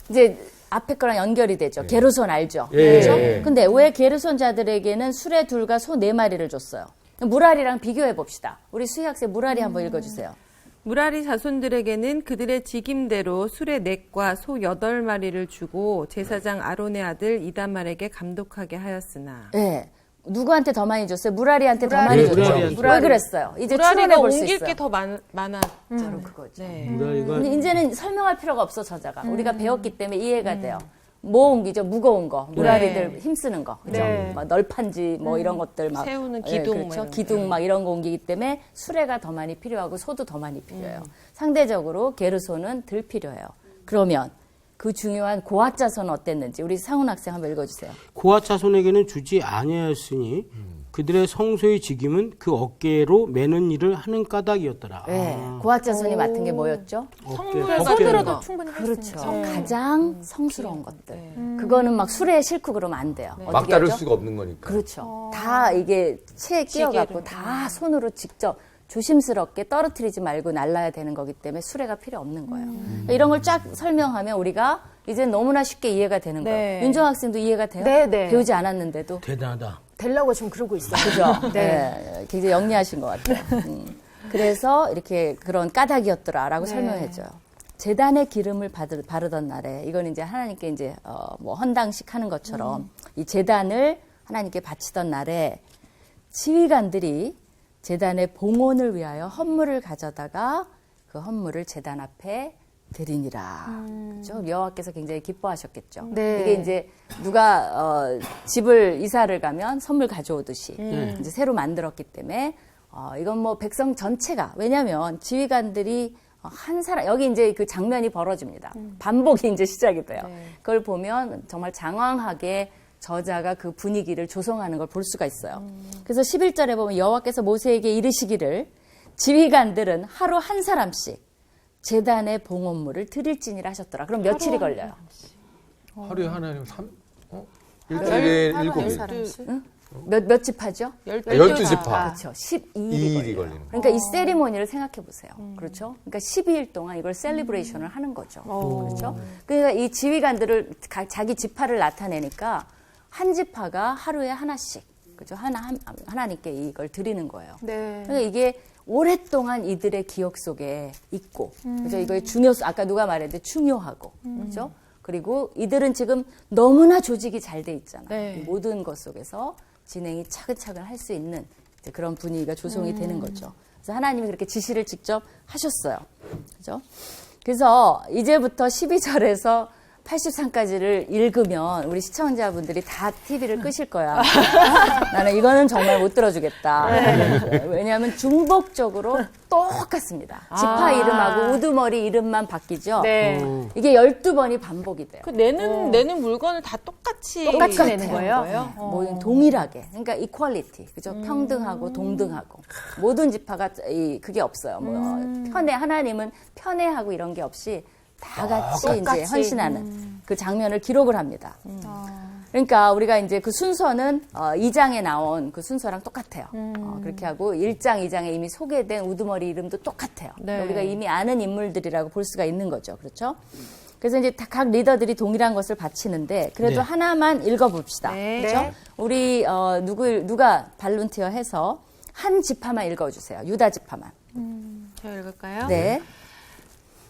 S1: 이제 앞에 거랑 연결이 되죠. 게르손 알죠?
S5: 예.
S1: 그렇죠?
S5: 예.
S1: 근데 왜 게르손 자들에게는 수레 둘과 소 4마리를 줬어요? 무라리랑 비교해 봅시다. 우리 수희 학생 무라리 한번 읽어주세요.
S6: 무라리 자손들에게는 그들의 직임대로 수레 4과 소 8마리를 주고 제사장 아론의 아들 이다말에게 감독하게 하였으나.
S1: 예. 누구한테 더 많이 줬어요? 무라리한테 더 많이
S3: 네,
S1: 줬죠.
S3: 무라리한테.
S1: 왜 그랬어요? 이제 추론해
S6: 무라리가
S1: 볼 수
S6: 옮길
S1: 있어요.
S6: 게 더 많았죠.
S1: 바로 그거죠.
S6: 네.
S3: 무라리가
S1: 근데 이제는 설명할 필요가 없어, 저자가. 우리가 배웠기 때문에 이해가 돼요. 뭐 옮기죠? 무거운 거. 무라리들 힘쓰는 거. 그죠?
S2: 네.
S1: 막 널판지 뭐 이런 것들 막.
S6: 세우는
S1: 예,
S6: 기둥 뭐
S1: 그렇죠.
S6: 이런
S1: 기둥 막 이런 거 옮기기 때문에 수레가 더 많이 필요하고 소도 더 많이 필요해요. 상대적으로 게르손은 덜 필요해요. 그러면 그 중요한 고앗 자손은 어땠는지 우리 상훈 학생 한번 읽어주세요.
S3: 고앗 자손에게는 주지 아니하였으니 그들의 성소의 직임은 그 어깨로 매는 일을 하는 까닭이었더라.
S1: 네. 고앗 자손이 맡은 게 뭐였죠?
S6: 성물을
S2: 손으로도 충분히
S1: 그렇죠.
S2: 했으니까.
S1: 가장 성스러운 것들. 그거는 막 수레에 싣고 그러면 안 돼요.
S5: 막
S1: 어떻게
S5: 다룰
S1: 하죠?
S5: 수가 없는 거니까.
S1: 그렇죠. 다 이게 체에 끼어갖고 다 손으로 직접 조심스럽게 떨어뜨리지 말고 날라야 되는 거기 때문에 수레가 필요 없는 거예요. 그러니까 이런 걸 쫙 설명하면 우리가 이제 너무나 쉽게 이해가 되는
S2: 네.
S1: 거예요. 윤정 학생도 이해가 돼요?
S2: 네, 네.
S1: 배우지 않았는데도.
S3: 대단하다.
S2: 되려고 지금 그러고 있어요.
S1: 그죠?
S2: 네.
S1: 네. 굉장히 영리하신 것 같아요. 그래서 이렇게 그런 까닭이었더라라고 설명해줘요. 제단의 기름을 바르던 날에, 이건 이제 하나님께 이제, 뭐 헌당식 하는 것처럼 이 제단을 하나님께 바치던 날에 지휘관들이 제단의 봉헌을 위하여 헌물을 가져다가 그 헌물을 제단 앞에 드리니라. 그렇죠? 여호와께서 굉장히 기뻐하셨겠죠.
S2: 네.
S1: 이게 이제 누가 집을 이사를 가면 선물 가져오듯이 이제 새로 만들었기 때문에 이건 뭐 백성 전체가, 왜냐하면 지휘관들이 한 사람, 여기 이제 그 장면이 벌어집니다. 반복이 이제 시작이 돼요. 그걸 보면 정말 장황하게 저자가 그 분위기를 조성하는 걸 볼 수가 있어요. 그래서 11절에 보면 여호와께서 모세에게 이르시기를 지휘관들은 하루 한 사람씩 제단의 봉헌물을 드릴지니라 하셨더라. 그럼 며칠이 걸려요?
S5: 하루에 하나님 일주일에
S2: 하루
S5: 7일.
S2: 한 사람씩?
S1: 몇 집하죠?
S5: 12지파.
S1: 그렇죠. 12일이
S5: 걸리는
S1: 그러니까 이 세리머니를 생각해 보세요. 그렇죠? 그러니까 12일 동안 이걸 셀리브레이션을 하는 거죠. 그렇죠? 그러니까 이 지휘관들을 자기 지파를 나타내니까 한 지파가 하루에 하나씩, 그죠? 하나님께 이걸 드리는 거예요.
S2: 네.
S1: 그러니까 이게 오랫동안 이들의 기억 속에 있고, 그죠? 이거의 아까 누가 말했는데 중요하고, 그죠? 그리고 이들은 지금 너무나 조직이 잘 돼 있잖아요.
S2: 네.
S1: 이 모든 것 속에서 진행이 차근차근 할 수 있는 이제 그런 분위기가 조성이 되는 거죠. 그래서 하나님이 그렇게 지시를 직접 하셨어요. 그죠? 그래서 이제부터 12절에서 83까지를 읽으면 우리 시청자분들이 다 TV를 끄실 거야. 나는 이거는 정말 못 들어주겠다. 왜냐하면 중복적으로 똑같습니다. 지파 이름하고 우두머리 이름만 바뀌죠.
S2: 네.
S1: 이게 12번이 반복이 돼요.
S6: 그 내는 물건을 다 똑같이
S2: 내는 거예요?
S1: 뭐 동일하게. 그러니까 이퀄리티. 그죠? 평등하고 동등하고. 모든 지파가 그게 없어요. 뭐 하나님은 편애하고 이런 게 없이 다 같이 이제 헌신하는 그 장면을 기록을 합니다. 그러니까 우리가 이제 그 순서는 2장에 나온 그 순서랑 똑같아요. 그렇게 하고 1장, 2장에 이미 소개된 우두머리 이름도 똑같아요.
S6: 네.
S1: 우리가 이미 아는 인물들이라고 볼 수가 있는 거죠. 그렇죠? 그래서 이제 각 리더들이 동일한 것을 바치는데 그래도
S3: 네.
S1: 하나만 읽어봅시다.
S6: 네.
S1: 그렇죠?
S2: 네.
S1: 우리 누가 발룬티어 해서 한 지파만 읽어주세요. 유다 지파만.
S6: 제가 읽을까요?
S1: 네.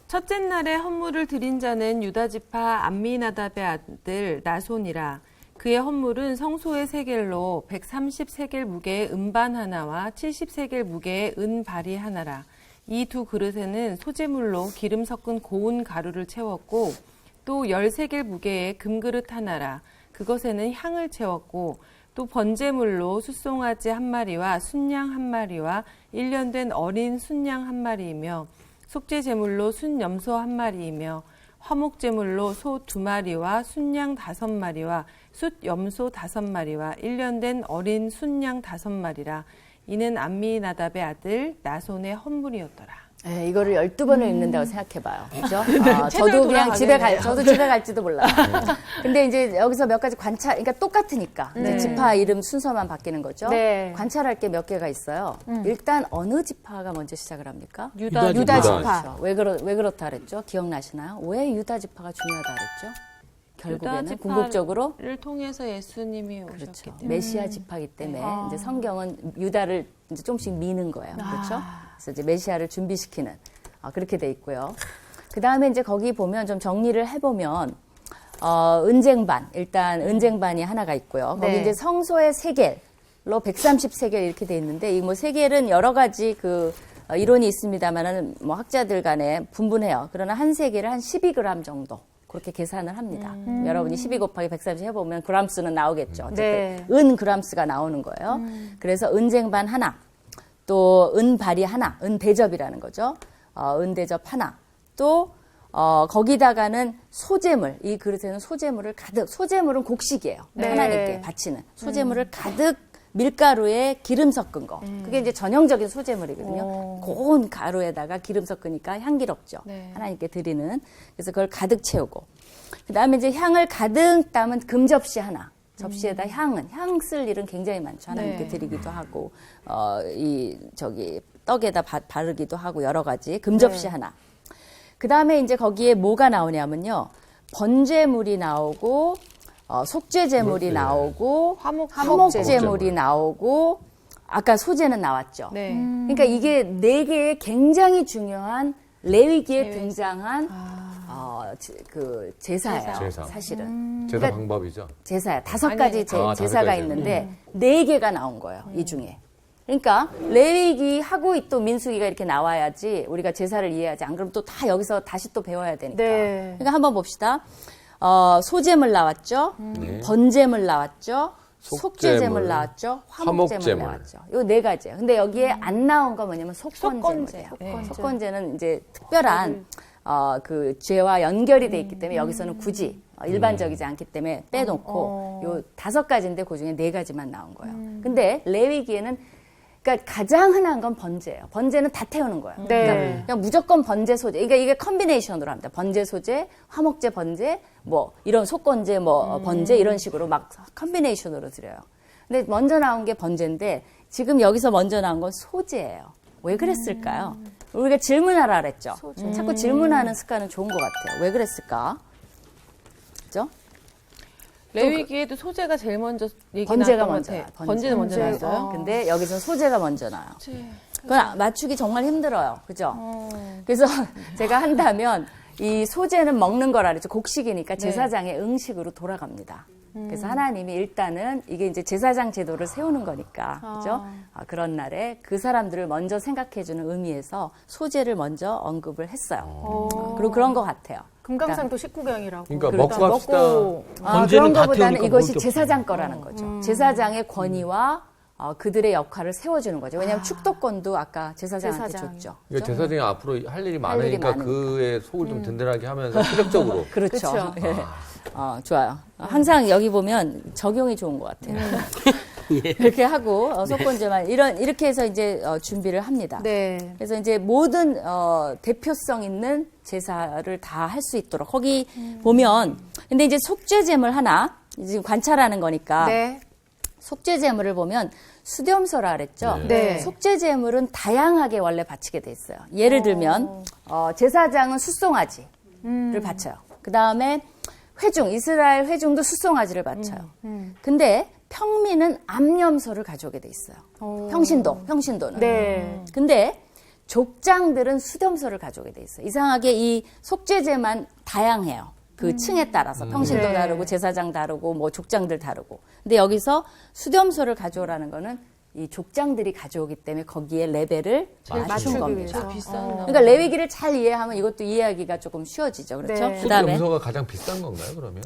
S6: 첫째 날에 헌물을 드린 자는 유다지파 암미나답의 아들 나손이라. 그의 헌물은 성소의 세겔로 130세겔 무게의 은반 하나와 70세겔 무게의 은발이 하나라. 이 두 그릇에는 소재물로 기름 섞은 고운 가루를 채웠고 또 10세겔 무게의 금그릇 하나라. 그것에는 향을 채웠고 또 번제물로 숫송아지 한 마리와 순양 한 마리와 1년 된 어린 순양 한 마리이며 속죄 제물로 순염소 한 마리이며 화목 제물로 소 2마리와 순양 5마리와 숫염소 5마리와 1년 된 어린 순양 5마리라. 이는 암미나답의 아들 나손의 헌물이었더라.
S1: 네, 이거를 12번을 읽는다고 생각해봐요. 그죠?
S6: 채널
S1: 저도 그냥
S6: 돌아가겠네요.
S1: 저도 집에 갈지도 몰라요. 근데 이제 여기서 몇 가지 그러니까 똑같으니까. 이제 지파 이름 순서만 바뀌는 거죠.
S2: 네.
S1: 관찰할 게 몇 개가 있어요. 일단 어느 지파가 먼저 시작을 합니까?
S3: 유다
S1: 유다
S3: 지파.
S1: 지파. 왜 그렇다 그랬죠? 기억나시나요? 왜 유다 지파가 중요하다 그랬죠? 결국에는
S6: 유다
S1: 궁극적으로
S6: 를 통해서 예수님이 오셨기
S1: 그렇죠.
S6: 때문에.
S1: 메시아 지파이기 때문에 이제 성경은 유다를 이제 조금씩 미는 거예요. 그렇죠? 그래서 이제 메시아를 준비시키는 그렇게 돼 있고요. 그 다음에 이제 거기 보면 좀 정리를 해보면 은쟁반 일단 은쟁반이 하나가 있고요. 거기
S2: 네.
S1: 이제 성소의 세겔로 130세겔 이렇게 돼 있는데 이 뭐 세겔은 여러 가지 그 이론이 있습니다만은 뭐 학자들 간에 분분해요. 그러나 한 세겔을 한 12g 정도. 그렇게 계산을 합니다. 여러분이 12 곱하기 130 해보면 그람수는 나오겠죠. 어쨌든
S2: 네.
S1: 은 그람수가 나오는 거예요. 그래서 은쟁반 하나, 또 은발이 하나, 은대접이라는 거죠. 은대접 하나, 또 거기다가는 소재물, 이 그릇에는 소재물을 가득, 소재물은 곡식이에요.
S2: 네.
S1: 하나님께 바치는 소재물을 가득 밀가루에 기름 섞은 거. 그게 이제 전형적인 소재물이거든요. 고운 가루에다가 기름 섞으니까 향기롭죠.
S6: 네.
S1: 하나님께 드리는. 그래서 그걸 가득 채우고. 그 다음에 이제 향을 가득 담은 금접시 하나. 접시에다 향 쓸 일은 굉장히 많죠. 하나님께
S6: 네.
S1: 드리기도 하고, 떡에다 바르기도 하고, 여러 가지. 금접시 하나. 그 다음에 이제 거기에 뭐가 나오냐면요. 번제물이 나오고, 속죄제물이 나오고, 화목제물이 나오고, 아까 소제는 나왔죠.
S6: 네.
S1: 그러니까 이게 4개의 굉장히 중요한 레위기에 등장한 그 제사예요.
S5: 제사.
S1: 사실은.
S5: 제사
S1: 그러니까
S5: 방법이죠.
S1: 제사야. 5가지
S5: 다섯
S1: 제사가
S5: 가지.
S1: 있는데 4개가 나온 거예요. 이 중에. 그러니까 레위기 하고 또 민수기가 이렇게 나와야지 우리가 제사를 이해하지. 안 그러면 또 다 여기서 다시 또 배워야 되니까.
S2: 네.
S1: 그러니까 한번 봅시다. 소제물 나왔죠.
S5: 네.
S1: 번제물 나왔죠. 속죄제물 나왔죠. 화목제물 나왔죠. 요 네 가지예요. 근데 여기에 안 나온 건 뭐냐면 속건제예요. 속건제는 이제 특별한 그 죄와 연결이 돼 있기 때문에 여기서는 굳이 일반적이지 않기 때문에 빼놓고 요 5가지인데 그 중에 4가지만 나온 거예요. 근데 레위기에는 그러니까 가장 흔한 건 번제예요. 번제는 다 태우는 거예요.
S2: 네.
S1: 그러니까 그냥 무조건 번제 소제. 그러니까 이게 컨비네이션으로 합니다. 번제 소제, 화목제 번제, 뭐 이런 속건제, 뭐 번제 이런 식으로 막 컨비네이션으로 드려요. 근데 먼저 나온 게 번제인데 지금 여기서 먼저 나온 건 소제예요. 왜 그랬을까요? 우리가 질문하라 그랬죠. 자꾸 질문하는 습관은 좋은 것 같아요. 왜 그랬을까? 그죠?
S6: 레위기에도 소제가 제일 먼저 얘기
S1: 번제가
S6: 나왔던
S1: 먼저
S6: 것
S1: 나와요.
S6: 같아. 번제는 먼저 나왔어요.
S1: 근데 여기서는 소제가 먼저 나와요. 그건 맞추기 정말 힘들어요. 그죠? 그래서 제가 한다면 이 소제는 먹는 거라 그랬죠. 곡식이니까 제사장의 응식으로 돌아갑니다. 그래서 하나님이 일단은 이게 이제 제사장 제도를 세우는 거니까. 그죠? 그런 날에 그 사람들을 먼저 생각해주는 의미에서 소제를 먼저 언급을 했어요. 그리고 그런 것 같아요.
S2: 금강산도 19경이라고.
S5: 그러니까
S1: 그렇죠.
S5: 먹고 합시다.
S1: 그런
S3: 다
S1: 것보다는
S3: 태우니까
S1: 이것이
S3: 먹을 게
S1: 제사장 거라는 거죠. 제사장의 권위와 그들의 역할을 세워주는 거죠. 왜냐하면 축도권도 아까 제사장한테 줬죠.
S5: 그러니까 제사장이 앞으로 할 일이 많으니까
S1: 많으니까.
S5: 그의 속을 좀 든든하게 하면서 실력적으로.
S1: 그렇죠. 예. 좋아요. 항상 여기 보면 적용이 좋은 것 같아요. 이렇게 하고 속건제만 이렇게 해서 이제 준비를 합니다.
S2: 네.
S1: 그래서 이제 모든 대표성 있는 제사를 다 할 수 있도록 거기 보면 근데 이제 속죄제물 하나 지금 관찰하는 거니까
S2: 네.
S1: 속죄제물을 보면 수렴소라 그랬죠.
S2: 네.
S1: 속죄제물은 다양하게 원래 바치게 돼 있어요. 예를 들면 제사장은 숫송아지를 바쳐요. 그 다음에 회중, 이스라엘 회중도 숫송아지를 바쳐요. 근데 평민은 암염소를 가져오게 돼 있어요. 평신도는.
S2: 네.
S1: 근데 족장들은 수렴소를 가져오게 돼 있어요. 이상하게 이 속죄제만 다양해요. 그 층에 따라서 평신도
S2: 네.
S1: 다르고 제사장 다르고 뭐 족장들 다르고. 근데 여기서 수렴소를 가져오라는 거는 이 족장들이 가져오기 때문에 거기에 레벨을 맞춘 겁니다. 그러니까 레위기를 잘 이해하면 이것도 이해하기가 조금 쉬워지죠. 그렇죠?
S2: 네.
S1: 그다음에
S5: 염소가 가장 비싼 건가요, 그러면?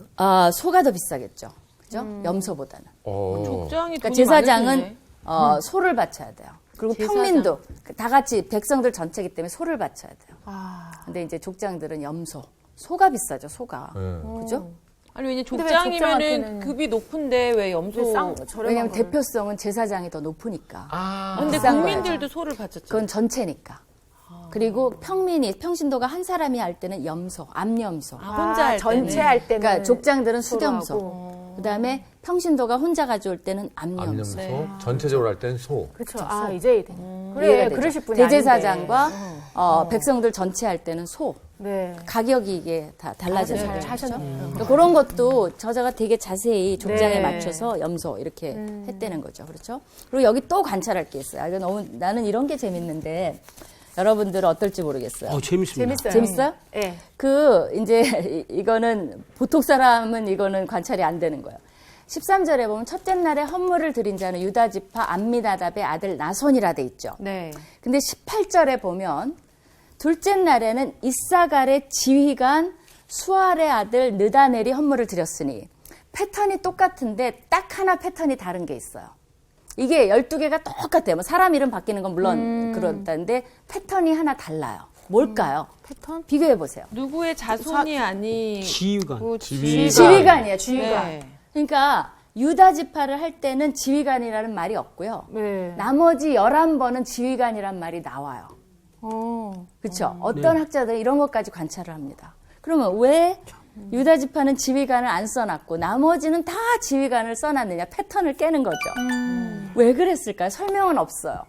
S1: 소가 더 비싸겠죠. 그죠? 염소보다는.
S6: 족장이
S1: 그러니까
S6: 돈이
S1: 제사장은
S6: 많으시네.
S1: 소를 바쳐야 돼요. 그리고
S6: 제사장.
S1: 평민도 다 같이 백성들 전체이기 때문에 소를 바쳐야 돼요. 근데 이제 족장들은 소가 비싸죠, 소가. 그죠?
S6: 아니 왜냐
S2: 근데 왜
S6: 족장이면은
S2: 족장한테는-
S6: 급이 높은데 왜 염소?
S1: 왜냐하면 대표성은 제사장이 더 높으니까.
S6: 근데
S1: 비싼
S6: 국민들도 소를 바쳤죠.
S1: 그건 전체니까. 그리고 평신도가 한 사람이 할 때는 암염소.
S6: 혼자 할
S2: 전체
S6: 때는.
S2: 할 때는
S1: 그러니까 족장들은
S2: 소로
S1: 수렴소. 그다음에 평신도가 혼자 가져올 때는 암염소.
S5: 암염소. 전체적으로 할 땐 소.
S2: 그렇죠. 이제 이해되네.
S1: 이해가
S2: 그래,
S1: 되죠.
S2: 그러실 분이
S1: 대제사장과 백성들 전체 할 때는 소.
S2: 네.
S1: 가격이 이게 다 달라져요.
S2: 잘
S1: 그렇죠?
S2: 하셨네요.
S1: 그러니까 그런 것도 저자가 되게 자세히 족장에
S2: 네.
S1: 맞춰서 염소 이렇게 했다는 거죠. 그렇죠? 그리고 여기 또 관찰할 게 있어요. 이거 나는 이런 게 재밌는데 여러분들은 어떨지 모르겠어요.
S3: 재밌습니다.
S1: 재밌어요?
S2: 네.
S1: 이제 이거는 보통 사람은 이거는 관찰이 안 되는 거예요. 13절에 보면 첫째 날에 헌물을 드린 자는 유다 지파 암미나답의 아들 나손이라 돼 있죠.
S2: 네.
S1: 근데 18절에 보면 둘째 날에는 이사갈의 지휘관 수알의 아들 느다넬이 헌물을 드렸으니 패턴이 똑같은데 딱 하나 패턴이 다른 게 있어요. 이게 12개가 똑같아요. 뭐 사람 이름 바뀌는 건 물론 그렇다는데 패턴이 하나 달라요. 뭘까요?
S2: 패턴?
S1: 비교해 보세요.
S6: 누구의 자손이 아니
S3: 지휘관.
S1: 지휘관이에요, 지휘관.
S6: 네.
S1: 그러니까 유다 지파를 할 때는 지휘관이라는 말이 없고요.
S2: 네.
S1: 나머지 11번은 지휘관이란 말이 나와요. 그렇죠? 어떤 학자들은 이런 것까지 관찰을 합니다. 그러면 왜 유다 지파는 지휘관을 안 써놨고 나머지는 다 지휘관을 써놨느냐? 패턴을 깨는 거죠. 왜 그랬을까요? 설명은 없어요.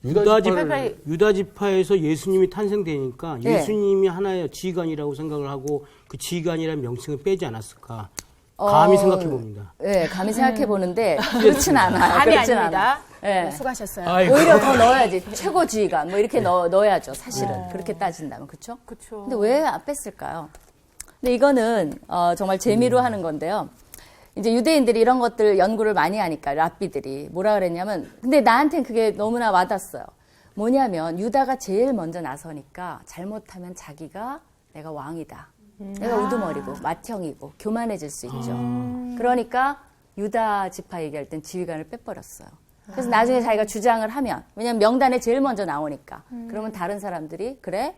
S3: 유다 지파에서 예수님이 탄생되니까
S1: 네.
S3: 예수님이 하나의 지휘관이라고 생각을 하고 그 지휘관이라는 명칭을 빼지 않았을까? 감히 생각해 봅니다.
S1: 네, 감히 생각해 보는데 그렇진 않아요.
S2: 감이
S1: 그렇진
S2: 아닙니다.
S1: 않아요. 네.
S2: 수고하셨어요.
S1: 오히려 더 넣어야지. 최고 지휘관 뭐 이렇게 넣어야죠. 사실은 그렇게 따진다면 그렇죠?
S2: 그렇죠.
S1: 근데 왜 안 뺐을까요? 근데 이거는 정말 재미로 하는 건데요. 이제 유대인들이 이런 것들 연구를 많이 하니까 랍비들이 뭐라 그랬냐면 근데 나한테는 그게 너무나 와닿았어요. 뭐냐면 유다가 제일 먼저 나서니까 잘못하면 자기가 내가 왕이다. 내가 우두머리고 맏형이고 교만해질 수 있죠. 그러니까 유다 지파 얘기할 땐 지휘관을 빼버렸어요. 그래서 나중에 자기가 주장을 하면, 왜냐면 명단에 제일 먼저 나오니까. 그러면 다른 사람들이, 그래?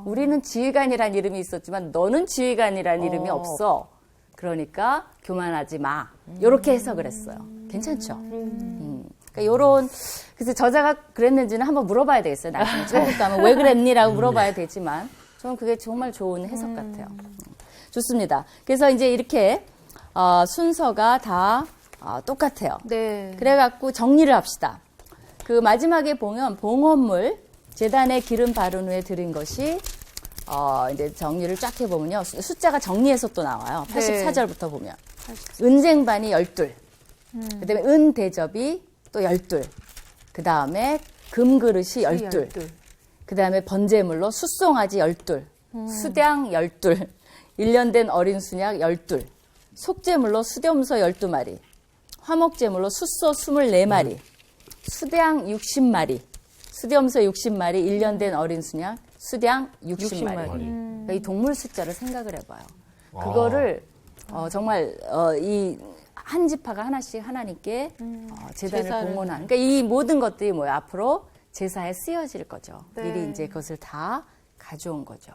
S1: 우리는 지휘관이란 이름이 있었지만 너는 지휘관이란 이름이 없어. 그러니까 교만하지 마. 요렇게 해석을 했어요. 괜찮죠? 그러니까 요런, 그래서 저자가 그랬는지는 한번 물어봐야 되겠어요. 나중에 처음부터 하면 왜 그랬니라고 물어봐야 되지만 저는 그게 정말 좋은 해석 같아요. 좋습니다. 그래서 이제 이렇게 순서가 다 똑같아요.
S2: 네.
S1: 그래갖고 정리를 합시다. 그 마지막에 보면 봉헌물, 제단에 기름 바른 후에 드린 것이 이제 정리를 쫙 해보면요. 숫자가 정리해서 또 나와요. 84절부터 보면. 은쟁반이 12. 그 다음에 은 대접이 또 12. 그 다음에 금 그릇이 12. 그 다음에 번제물로 숫송아지 12. 수량 12. 1년 된 어린 순양 12. 속제물로 수렴소 12마리. 화목제물로 숫소 24마리. 수량 60마리. 수렴소 60마리, 1년 된 어린 순양, 수량 60마리. 그러니까 이 동물 숫자를 생각을 해봐요. 그거를 정말 이 한 지파가 하나씩 하나님께 제단을 봉헌한. 그러니까 이 모든 것들이 뭐예요? 앞으로 제사에 쓰여질 거죠.
S2: 네.
S1: 미리 이제 그것을 다 가져온 거죠.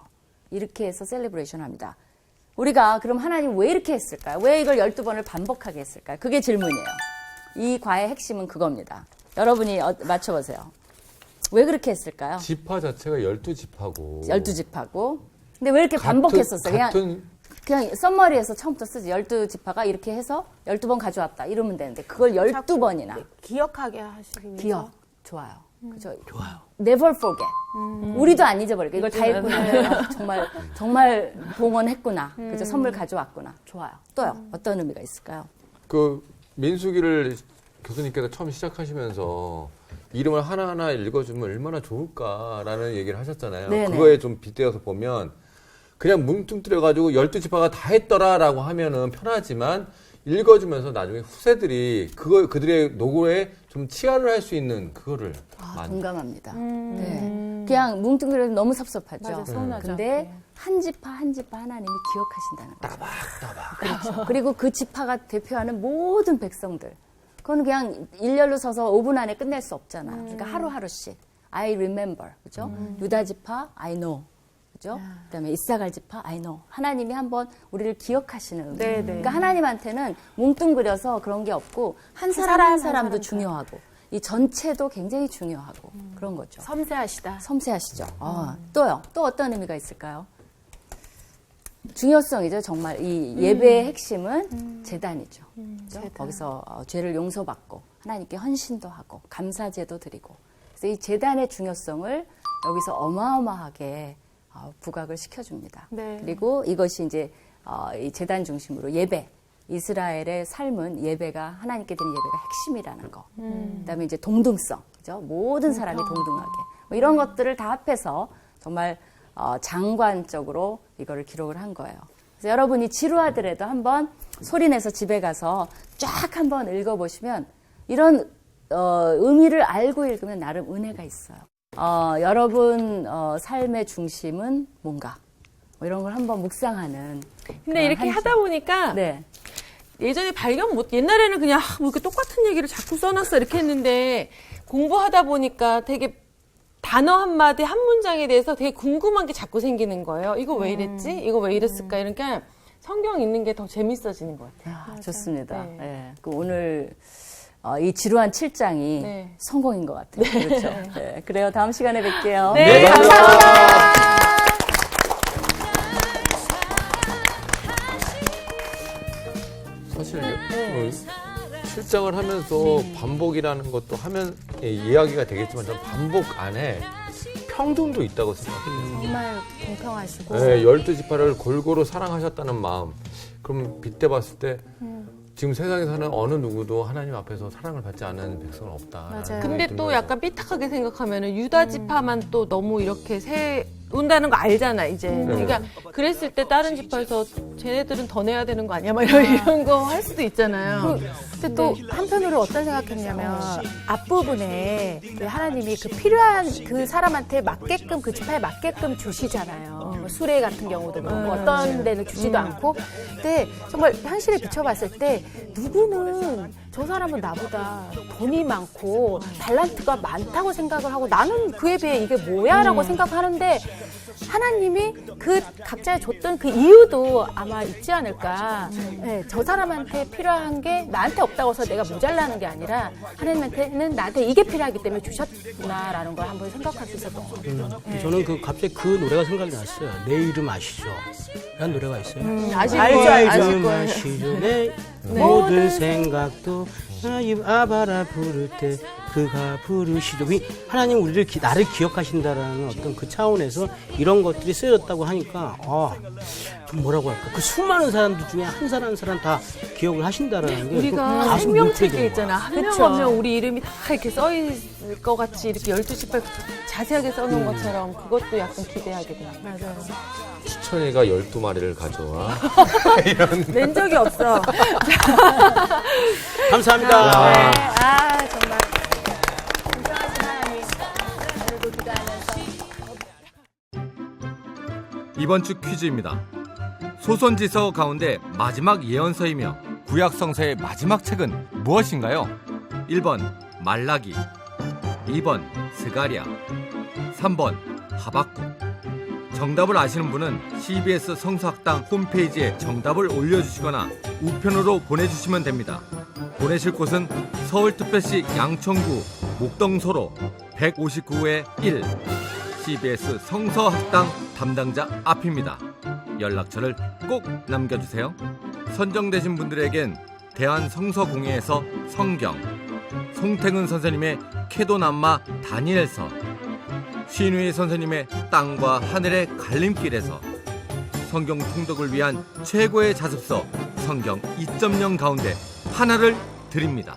S1: 이렇게 해서 셀레브레이션 합니다. 우리가 그럼 하나님 왜 이렇게 했을까요? 왜 이걸 12번을 반복하게 했을까요? 그게 질문이에요. 이 과의 핵심은 그겁니다. 여러분이 맞춰보세요. 왜 그렇게 했을까요?
S5: 지파 자체가 12지파고.
S1: 12지파고. 근데 왜 이렇게 반복했었어요? 그냥 썸머리에서 처음부터 쓰지. 12지파가 이렇게 해서 12번 가져왔다. 이러면 되는데 그걸 12번이나.
S2: 기억하게 하시기 위해서.
S1: 기억. 좋아요. 그죠? 좋아요. Never forget. 우리도 안 잊어버릴까. 이걸 다 했구나. 정말 봉헌했구나. 그죠? 선물 가져왔구나. 좋아요. 또요. 어떤 의미가 있을까요?
S5: 그 민수기를 교수님께서 처음 시작하시면서 이름을 하나하나 읽어주면 얼마나 좋을까라는 얘기를 하셨잖아요.
S1: 네네.
S5: 그거에 좀 빗대어서 보면 그냥 뭉뚱뜨려가지고 12지파가 다 했더라라고 하면은 편하지만 읽어주면서 나중에 후세들이 그들의 노고에 좀 치하를 할 수 있는 그거를
S1: 동감합니다. 네. 그냥 뭉뚱그려도 너무 섭섭하죠.
S2: 맞아, 서운하죠.
S1: 근데
S2: 네.
S1: 한 지파 한 지파 하나님이 기억하신다는 거죠. 따박. 그렇죠. 그리고 그 지파가 대표하는 모든 백성들. 그건 그냥 일렬로 서서 5분 안에 끝낼 수 없잖아. 그러니까 하루하루씩. I remember. 그죠? 유다 지파, I know. 그죠? 그다음에 이사갈 지파, I know. 하나님이 한번 우리를 기억하시는 의미.
S2: 네네.
S1: 그러니까 하나님한테는 뭉뚱그려서 그런 게 없고 한 사람 한 사람도 중요하고 이 전체도 굉장히 중요하고 그런 거죠.
S2: 섬세하시다.
S1: 섬세하시죠. 또요. 또 어떤 의미가 있을까요? 중요성이죠. 정말 이 예배의 핵심은 제단이죠. 그죠?
S2: 제단.
S1: 거기서 죄를 용서받고 하나님께 헌신도 하고 감사제도 드리고 그래서 이 제단의 중요성을 여기서 어마어마하게 부각을 시켜줍니다.
S2: 네.
S1: 그리고 이것이 이제 이 제단 중심으로 예배, 이스라엘의 삶은 예배가 하나님께 드리는 예배가 핵심이라는 거. 그다음에 이제 동등성, 그죠? 모든 사람이 동등하게 뭐 이런 것들을 다 합해서 정말 장관적으로 이거를 기록을 한 거예요. 그래서 여러분이 지루하더라도 한번 소리내서 집에 가서 쫙 한번 읽어보시면 이런 의미를 알고 읽으면 나름 은혜가 있어요. 여러분 삶의 중심은 뭔가 뭐 이런 걸 한번 묵상하는.
S6: 근데 이렇게 하다 보니까
S1: 네.
S6: 예전에 옛날에는 그냥 뭐 이렇게 똑같은 얘기를 자꾸 써놨어 이렇게 했는데 공부하다 보니까 되게 단어 한마디 한 문장에 대해서 되게 궁금한 게 자꾸 생기는 거예요. 이거 왜 이랬지? 이거 왜 이랬을까? 이러니까 성경 읽는 게 더 재밌어지는 것 같아요.
S1: 좋습니다.
S6: 네.
S1: 네. 그 오늘 이 지루한 7장이
S6: 네.
S1: 성공인 것 같아요. 그렇죠. 네. 그래요. 다음 시간에 뵐게요.
S6: 네, 감사합니다.
S5: 사실 실장을 하면서 반복이라는 것도 하면 이야기가 되겠지만 저는 반복 안에 평등도 있다고 생각해요.
S2: 정말 공평하시고.
S5: 네, 12지파를 골고루 사랑하셨다는 마음. 그럼 빗대봤을 때 지금 세상에 사는 어느 누구도 하나님 앞에서 사랑을 받지 않은 백성은 없다.
S2: 맞아요.
S6: 근데 또 약간 삐딱하게 생각하면은 유다 지파만 또 너무 이렇게 세운다는 거 알잖아 이제. 그러니까 그랬을 때 다른 지파에서 쟤네들은 더 내야 되는 거 아니야? 막 이런 거 할 수도 있잖아요.
S2: 근데 또 한편으로 어떤 생각했냐면 앞부분에 하나님이 그 필요한 그 사람한테 맞게끔 그 지파에 맞게끔 주시잖아요. 수레 같은 경우도 그렇고 어떤 데는 주지도 않고. 근데 정말 현실에 비춰봤을 때 누구는 저 사람은 나보다 돈이 많고 달란트가 많다고 생각을 하고 나는 그에 비해 이게 뭐야라고 생각하는데 하나님이 그 각자에 줬던 그 이유도 아마 있지 않을까. 네, 저 사람한테 필요한 게 나한테 없다고 해서 내가 모자라는 게 아니라 하나님한테는 나한테 이게 필요하기 때문에 주셨구나라는 걸 한번 생각할 수 있었던 것 같아요. 네.
S3: 저는 갑자기 그 노래가 생각이 났어요. 내 이름 아시죠? 라는 노래가 있어요.
S6: 아실
S3: 이름
S6: 거예요.
S3: 아시죠? 내 모든 생각도 아바라 부를 때 그가 부르시죠. 하나님 우리를 나를 기억하신다라는 어떤 그 차원에서 이런 것들이 쓰여졌다고 하니까 좀 뭐라고 할까? 그 수많은 사람들 중에 한 사람 한 사람 다 기억을 하신다라는 게
S6: 우리가
S3: 가슴
S6: 생명책에
S3: 뭉클해지는
S6: 있잖아.
S3: 거야.
S6: 한 명 한 명 우리 이름이 다 이렇게 써 있을 것 같이 이렇게 12시발 자세하게 써놓은 것처럼 그것도 약간 기대하게 돼요.
S2: 맞아요.
S5: 시천이가 12마리를 가져와.
S6: 낸 적이 없어.
S3: 감사합니다.
S2: 네. 정말 공정하신 하나님 오늘도 기도하면서
S4: 이번 주 퀴즈입니다. 소선지서 가운데 마지막 예언서이며 구약 성서의 마지막 책은 무엇인가요? 1번 말라기, 2번 스가랴, 3번 하박국. 정답을 아시는 분은 CBS 성서학당 홈페이지에 정답을 올려주시거나 우편으로 보내주시면 됩니다. 보내실 곳은 서울특별시 양천구 목동소로 159-1 CBS 성서학당 담당자 앞입니다. 연락처를 꼭 남겨주세요. 선정되신 분들에겐 대한성서공회에서 성경, 송태근 선생님의 캐도남마 다니엘서, 신우희 선생님의 땅과 하늘의 갈림길에서 성경 통독을 위한 최고의 자습서 성경 2.0 가운데 하나를 드립니다.